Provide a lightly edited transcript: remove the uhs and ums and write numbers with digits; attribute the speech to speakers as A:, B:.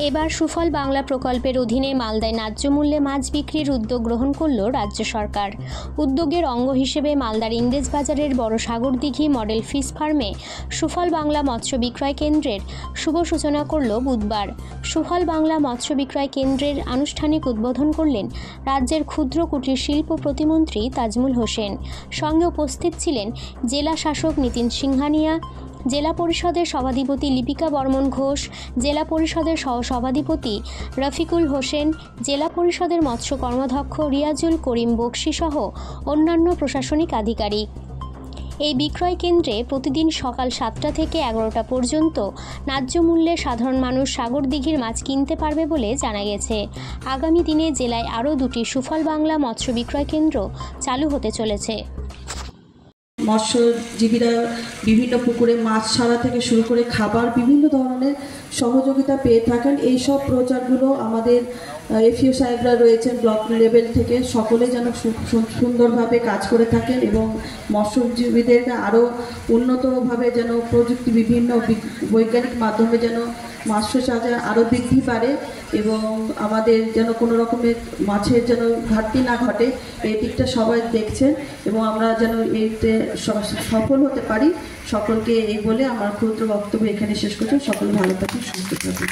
A: এবার সুফল বাংলা প্রকল্পের অধীনে মালদায় ন্যায্য মূল্যে মাছ বিক্রির উদ্যোগ গ্রহণ করল রাজ্য সরকার। উদ্যোগের অঙ্গ হিসেবে মালদার ইংরেজবাজারের বড় সাগরদিঘি মডেল ফিশ ফার্মে সুফল বাংলা মৎস্য বিক্রয় কেন্দ্রের শুভ সূচনা করল বুধবার। সুফল বাংলা মৎস্য বিক্রয় কেন্দ্রের আনুষ্ঠানিক উদ্বোধন করলেন রাজ্যের ক্ষুদ্র কুটির শিল্প প্রতিমন্ত্রী তাজমুল হোসেন। সঙ্গে উপস্থিত ছিলেন জেলা শাসক নিতিন সিংহানিয়া, জেলা পরিষদের সভাধিপতি লিপিকা বর্মন ঘোষ, জেলা পরিষদের সহসভাধিপতি রফিকুল হোসেন, জেলা পরিষদের মৎস্য কর্মাধ্যক্ষ রিয়াজুল করিম বক্সি সহ অন্যান্য প্রশাসনিক আধিকারিক। এই বিক্রয় কেন্দ্রে প্রতিদিন সকাল 7টা থেকে 11টা পর্যন্ত ন্যায্য মূল্যে সাধারণ মানুষ সাগরদিঘির মাছ কিনতে পারবে বলে জানা গেছে। আগামী দিনে জেলায় আরও 2টি সুফল বাংলা মৎস্য বিক্রয় কেন্দ্র চালু হতে চলেছে।
B: মৎস্যজীবীরা বিভিন্ন পুকুরে মাছ ছাড়া থেকে শুরু করে খাবার বিভিন্ন ধরনের সহযোগিতা পেয়ে থাকেন। এই সব প্রচারগুলো আমাদের এফিও সাহেবরা রয়েছেন ব্লক লেভেল থেকে, সকলে যেন সুন্দরভাবে কাজ করে থাকেন এবং মৎস্যজীবীদেরকে আরও উন্নতভাবে যেন প্রযুক্তি বিভিন্ন বৈজ্ঞানিক মাধ্যমে যেন মৎস্য চাষ আরও বৃদ্ধি পারে এবং আমাদের যেন কোনো রকমের মাছের যেন ঘাটতি না ঘটে, এই দিকটা সবাই দেখছেন এবং আমরা যেন এতে সফল হতে পারি। সকলকে এই বলে আমার ক্ষুদ্র বক্তব্য এখানে শেষ করছি। সকলে ভালো থাকুন, সুস্থ থাকুন।